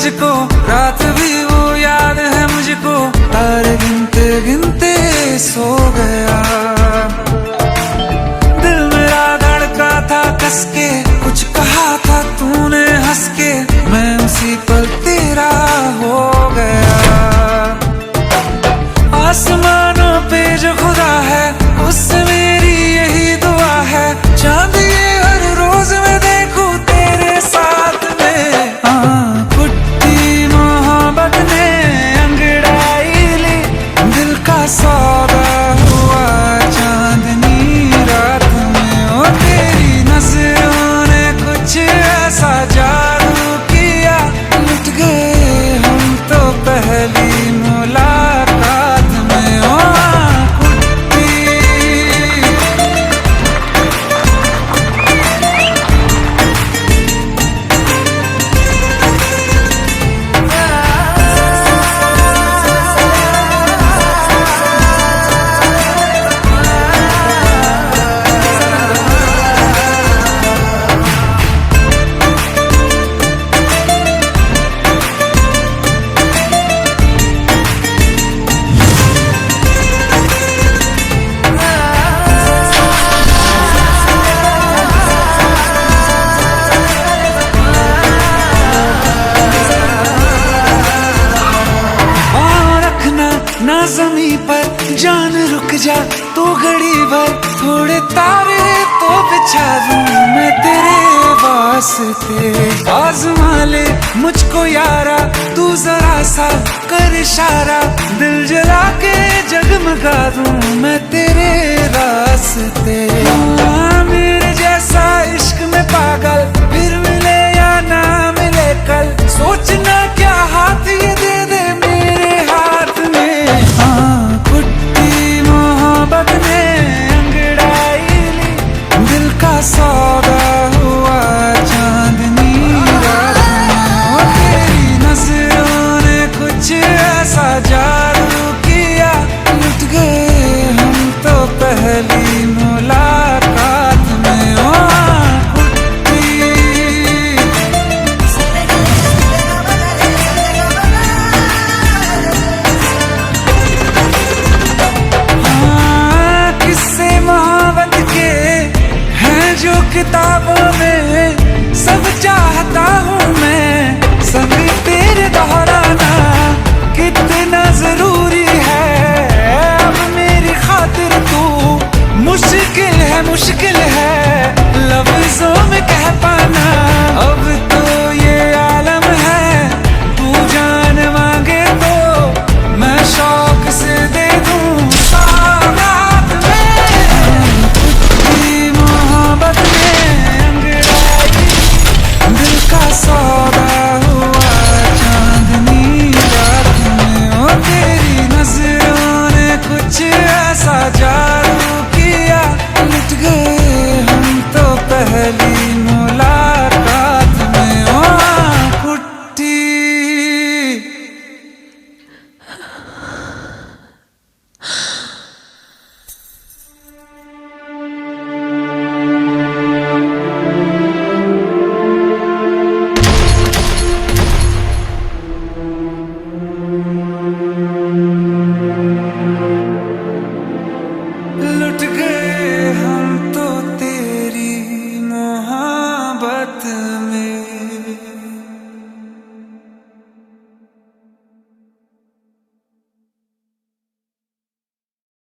तुझको, रात भी वो याद है मुझको, तारे गिनते गिनते सो गया। दिल मेरा धड़का था कस के, कुछ कहा था तूने हंस के, मैं उसी पल तेरा हो गया। आसमानों पे जो खुदा है, उससे मेरी यही दुआ है, चांद ये हर रोज मैं देखूं तेरे साथ में। कुट्टी मोहब्बत ने अंगड़ाई ली, दिल का सौदा हुआ चांदनी रात में। ओ तेरी नजरों ने कुछ ऐसा जादू किया, लुट गए हम तो पहली मुलाकात में। ओ ना ज़मीं पर जान रुक जा तू घड़ी भर, थोड़े तारे तो बिछा दूं मैं तेरे वास्ते। आज़मा ले मुझको यारा, तू जरा सा कर इशारा, दिल जला के जगमगा दूं मैं तेरे रास्ते। मेरे जैसा इश्क में पागल फिर मिले या ना मिले कल, सोचना क्या हाथ ये दे दे मेरे हाथ में। कुट्टी मोहब्बत ने अंगड़ाई ली, दिल का सौदा हुआ चांदनी रात में। तेरी नजरों ने कुछ ऐसा जादू किया, लुट गए हम तो पहली मुलाकात में। ओ किताबों में सब चाहता हूँ मैं, संग तेरे दोहराना कितना जरूरी है। अब मेरी खातिर तू मुश्किल है